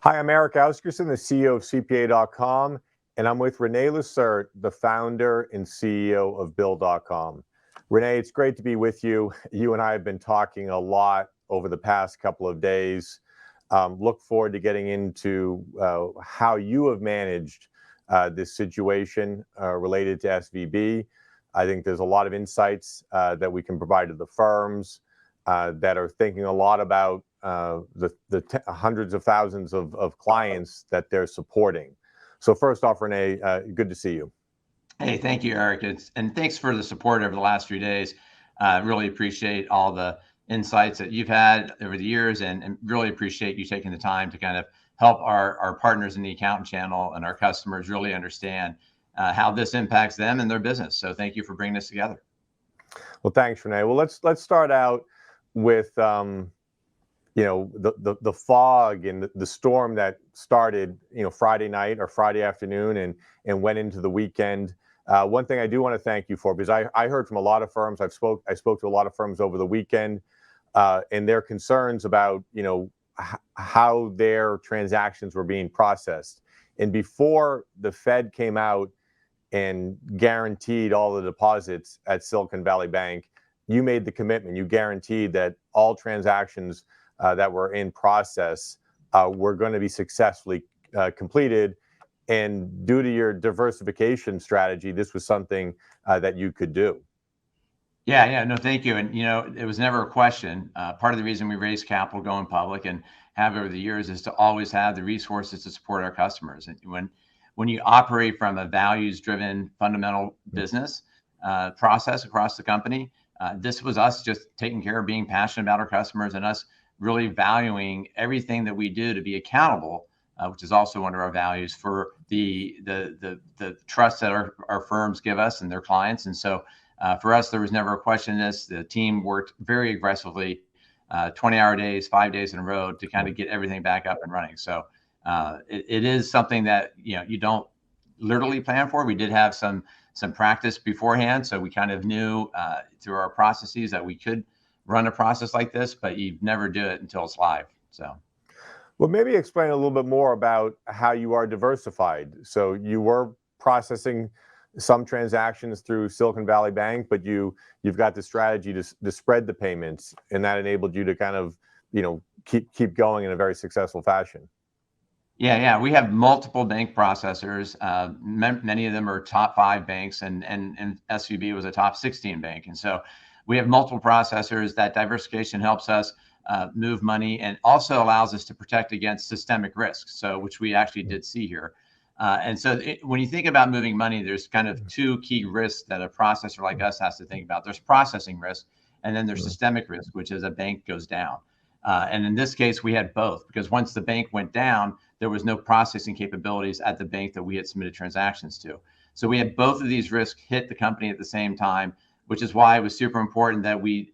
Hi, I'm Eric Ausgerson, the CEO of CPA.com, and I'm with Renee Lacerte, the founder and CEO of Bill.com. Renee, it's great to be with you. You and I have been talking a lot over the past couple of days. Look forward to getting into how you have managed this situation related to SVB. I think there's a lot of insights that we can provide to the firms that are thinking a lot about the hundreds of thousands of clients that they're supporting. So first off, Renee, good to see you. Hey, thank you, Eric. And thanks for the support over the last few days. Really appreciate all the insights that you've had over the years, and really appreciate you taking the time to kind of help our partners in the accountant channel and our customers really understand how this impacts them and their business. So thank you for bringing this together. Well, thanks, Renee. Well, let's start out with the fog and the storm that started Friday night or Friday afternoon and went into the weekend. One thing I do want to thank you for, because I heard from a lot of firms. I spoke to a lot of firms over the weekend, and their concerns about how their transactions were being processed. And before the Fed came out and guaranteed all the deposits at Silicon Valley Bank, you made the commitment. You guaranteed that all transactions that were in process were going to be successfully completed. And due to your diversification strategy, this was something that you could do. Yeah, no, thank you. And it was never a question. Part of the reason we raised capital going public and have over the years is to always have the resources to support our customers. And when you operate from a values-driven fundamental business process across the company, this was us just taking care of being passionate about our customers and us really valuing everything that we do to be accountable, which is also one of our values, for the trust that our firms give us and their clients. And so for us, there was never a question in this. The team worked very aggressively, 20-hour days, 5 days in a row, to kind of get everything back up and running. So it is something that you don't literally plan for. We did have some practice beforehand, so we kind of knew through our processes that we could run a process like this, but you never do it until it's live. So, well, maybe explain a little bit more about how you are diversified. So you were processing some transactions through Silicon Valley Bank, but you've got the strategy to spread the payments, and that enabled you to kind of keep going in a very successful fashion. Yeah. We have multiple bank processors. Many of them are top 5 banks, and SVB was a top 16 bank. And so we have multiple processors. That diversification helps us move money and also allows us to protect against systemic risks, which we actually did see here. And so when you think about moving money, there's kind of 2 key risks that a processor like us has to think about. There's processing risk, and then there's systemic risk, which is a bank goes down. And in this case, we had both, because once the bank went down, there was no processing capabilities at the bank that we had submitted transactions to. So we had both of these risks hit the company at the same time, which is why it was super important that we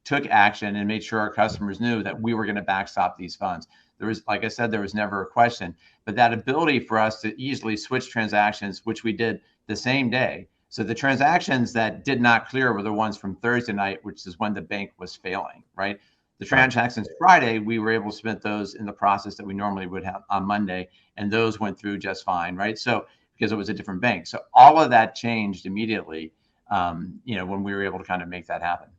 took action and made sure our customers knew that we were going to backstop these funds. There was, like I said, there was never a question, but that ability for us to easily switch transactions, which we did the same day. So the transactions that did not clear were the ones from Thursday night, which is when the bank was failing, right? The transactions Friday, we were able to submit those in the process that we normally would have on Monday, and those went through just fine, right? So because it was a different bank. So all of that changed immediately, when we were able to kind of make that happen.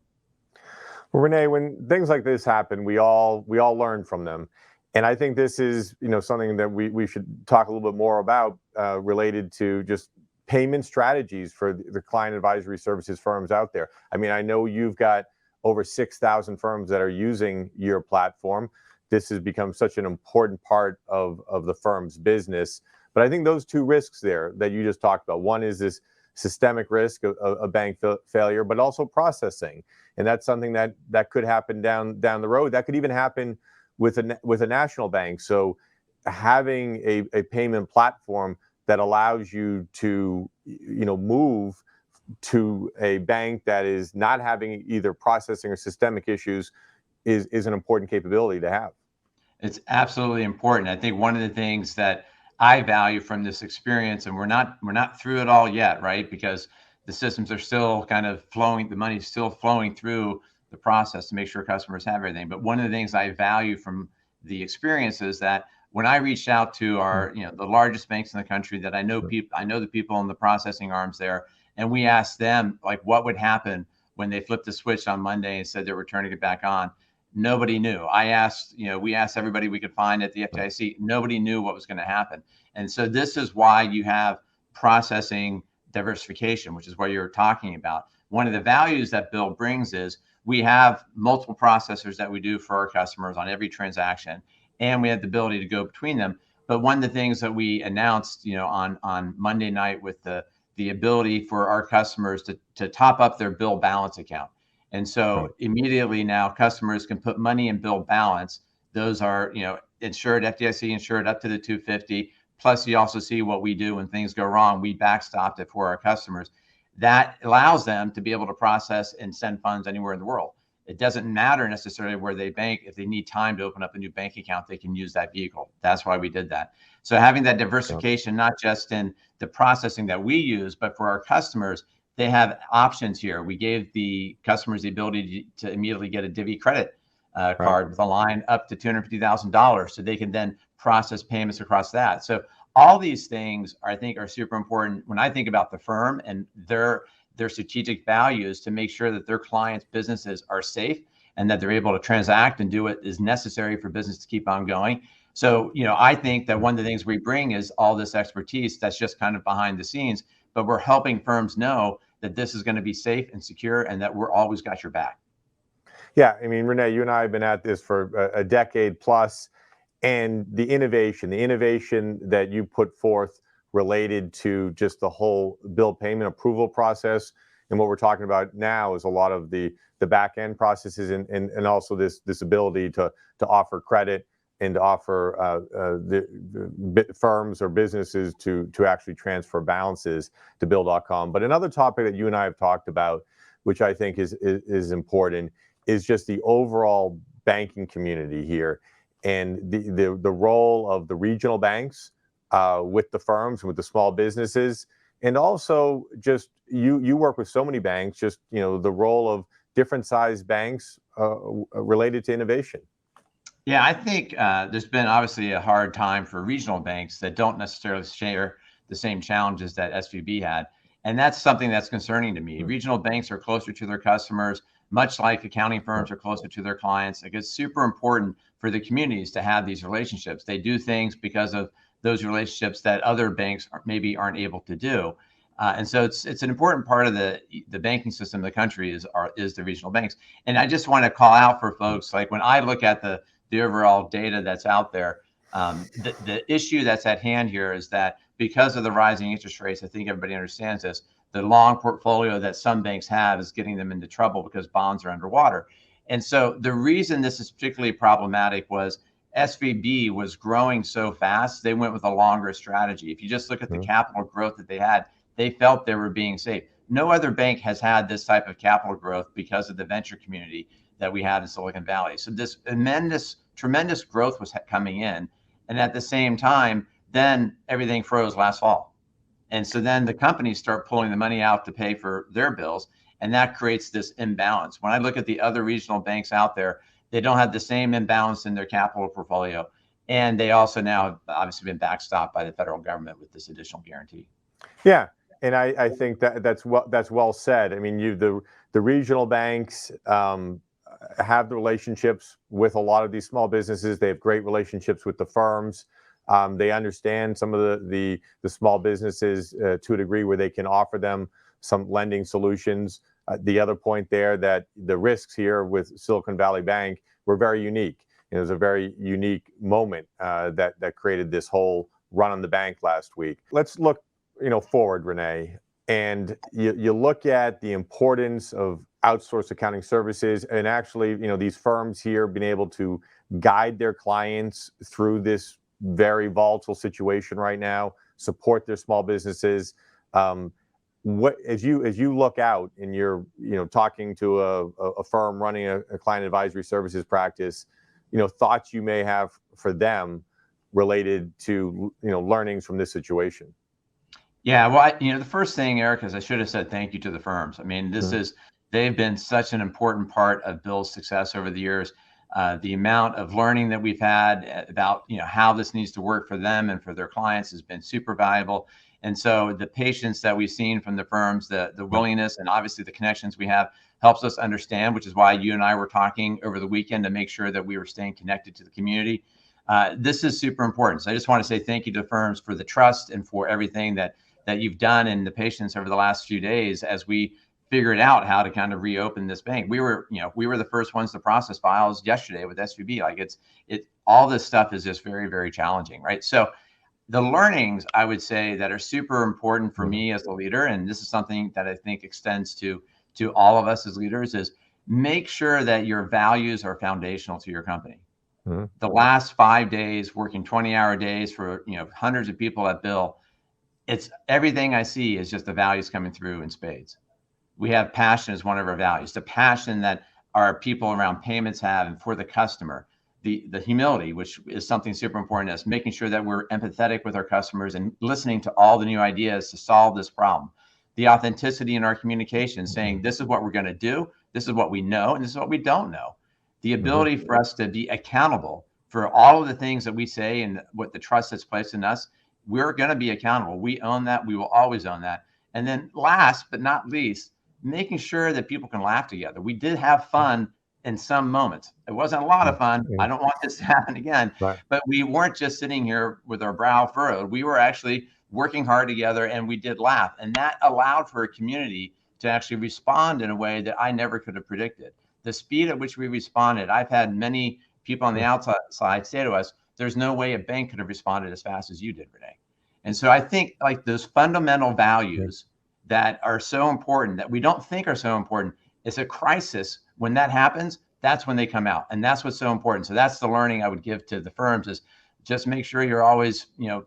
Well, Renee, when things like this happen, we all learn from them. And I think this is, something that we should talk a little bit more about related to just payment strategies for the client advisory services firms out there. I mean, I know you've got over 6,000 firms that are using your platform. This has become such an important part of the firm's business. But I think those 2 risks there that you just talked about, one is this systemic risk of bank failure, but also processing. And that's something that could happen down the road. That could even happen with a national bank. So having a payment platform that allows you to move to a bank that is not having either processing or systemic issues is an important capability to have. It's absolutely important. I think one of the things that I value from this experience, and we're not through it all yet, right? Because the systems are still kind of flowing, the money's still flowing through the process to make sure customers have everything. But one of the things I value from the experience is that when I reached out to our, the largest banks in the country that I know the people in the processing arms there, and we asked them like what would happen when they flipped the switch on Monday and said they were turning it back on. Nobody knew. We asked everybody we could find at the FDIC. Nobody knew what was going to happen. And so this is why you have processing diversification, which is what you're talking about. One of the values that Bill brings is we have multiple processors that we do for our customers on every transaction, and we have the ability to go between them. But one of the things that we announced, on Monday night with the ability for our customers to top up their bill balance account. And so immediately now customers can put money in bill balance. Those are, insured, FDIC insured up to the 250. Plus you also see what we do when things go wrong. We backstopped it for our customers. That allows them to be able to process and send funds anywhere in the world. It doesn't matter necessarily where they bank. If they need time to open up a new bank account, they can use that vehicle. That's why we did that. So having that diversification, not just in the processing that we use, but for our customers, they have options here. We gave the customers the ability to immediately get a Divvy credit card with a line up to $250,000, so they can then process payments across that. So all these things I think are super important when I think about the firm and their strategic values to make sure that their clients' businesses are safe and that they're able to transact and do what is necessary for business to keep on going. So, I think that one of the things we bring is all this expertise that's just kind of behind the scenes, but we're helping firms know that this is going to be safe and secure and that we're always got your back. Yeah, I mean, Renee, you and I have been at this for a decade plus, and the innovation that you put forth related to just the whole bill payment approval process, and what we're talking about now is a lot of the back end processes and also this ability to offer credit and to offer the firms or businesses to actually transfer balances to Bill.com. But another topic that you and I have talked about, which I think is important, is just the overall banking community here and the role of the regional banks with the firms and with the small businesses, and also just you work with so many banks, just the role of different sized banks related to innovation. Yeah, I think there's been obviously a hard time for regional banks that don't necessarily share the same challenges that SVB had. And that's something that's concerning to me. Regional banks are closer to their customers, much like accounting firms are closer to their clients. Like, it's super important for the communities to have these relationships. They do things because of those relationships that other banks maybe aren't able to do. And so it's an important part of the banking system of the country is the regional banks. And I just want to call out for folks, like when I look at the overall data that's out there, the issue that's at hand here is that because of the rising interest rates, I think everybody understands this, the long portfolio that some banks have is getting them into trouble because bonds are underwater. And so the reason this is particularly problematic was SVB was growing so fast, they went with a longer strategy. If you just look at the capital growth that they had, they felt they were being safe. No other bank has had this type of capital growth because of the venture community that we had in Silicon Valley. So this tremendous growth was coming in. And at the same time, then everything froze last fall. And so then the companies start pulling the money out to pay for their bills. And that creates this imbalance. When I look at the other regional banks out there, they don't have the same imbalance in their capital portfolio. And they also now have obviously been backstopped by the federal government with this additional guarantee. Yeah. And I think that's well said. I mean, the regional banks have the relationships with a lot of these small businesses. They have great relationships with the firms. They understand some of the small businesses to a degree where they can offer them some lending solutions. The other point there, that the risks here with Silicon Valley Bank were very unique. It was a very unique moment that created this whole run on the bank last week. Let's look forward, Renee, and you look at the importance of outsourced accounting services, and actually, these firms here being able to guide their clients through this very volatile situation right now, support their small businesses. What as you look out and you're talking to a firm running a client advisory services practice, thoughts you may have for them related to learnings from this situation. Yeah, well, the first thing, Eric, is I should have said thank you to the firms. I mean, they've been such an important part of Bill's success over the years. The amount of learning that we've had about, how this needs to work for them and for their clients has been super valuable. And so the patience that we've seen from the firms, the willingness, and obviously the connections we have helps us understand, which is why you and I were talking over the weekend to make sure that we were staying connected to the community. This is super important. So I just want to say thank you to firms for the trust and for everything that you've done and the patience over the last few days as we figured out how to kind of reopen this bank. We were the first ones to process files yesterday with SVB. Like all this stuff is just very, very challenging, right? So the learnings I would say that are super important for me as a leader, and this is something that I think extends to all of us as leaders, is make sure that your values are foundational to your company. The last 5 days working 20-hour days for hundreds of people at Bill, it's everything I see is just the values coming through in spades. We have passion as one of our values, the passion that our people around payments have and for the customer, the humility, which is something super important to us, making sure that we're empathetic with our customers and listening to all the new ideas to solve this problem, the authenticity in our communication, saying this is what we're going to do, this is what we know, and this is what we don't know, the ability for us to be accountable for all of the things that we say and what the trust that's placed in us. We're going to be accountable. We own that. We will always own that. And then last but not least, making sure that people can laugh together. We did have fun in some moments. It wasn't a lot of fun. I don't want this to happen again, but we weren't just sitting here with our brow furrowed. We were actually working hard together and we did laugh. And that allowed for a community to actually respond in a way that I never could have predicted. The speed at which we responded, I've had many people on the outside say to us, there's no way a bank could have responded as fast as you did, Renee. And so I think like those fundamental values that are so important that we don't think are so important. It's a crisis. When that happens, that's when they come out. And that's what's so important. So that's the learning I would give to the firms is just make sure you're always,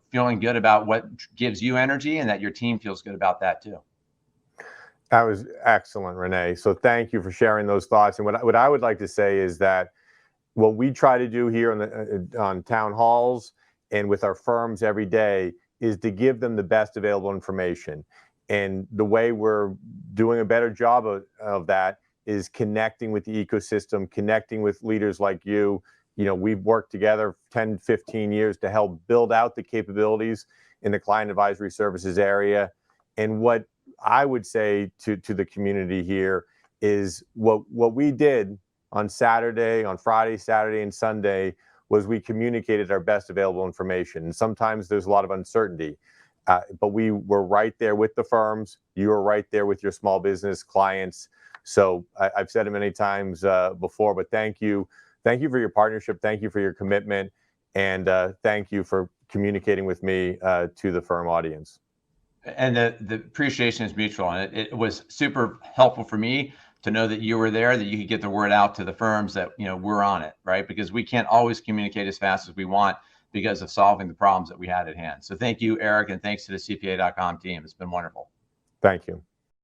feeling good about what gives you energy and that your team feels good about that too. That was excellent, Renee. So thank you for sharing those thoughts. And what I would like to say is that what we try to do here on town halls and with our firms every day is to give them the best available information. And the way we're doing a better job of that is connecting with the ecosystem, connecting with leaders like you. We've worked together 10, 15 years to help build out the capabilities in the client advisory services area. And what I would say to the community here is what we did on Friday, Saturday, and Sunday was we communicated our best available information. And sometimes there's a lot of uncertainty. But we were right there with the firms. You were right there with your small business clients. So I've said it many times before, but thank you. Thank you for your partnership. Thank you for your commitment. And thank you for communicating with me to the firm audience. And the appreciation is mutual. And it was super helpful for me to know that you were there, that you could get the word out to the firms that, we're on it, right? Because we can't always communicate as fast as we want because of solving the problems that we had at hand. So thank you, Eric, and thanks to the CPA.com team. It's been wonderful. Thank you.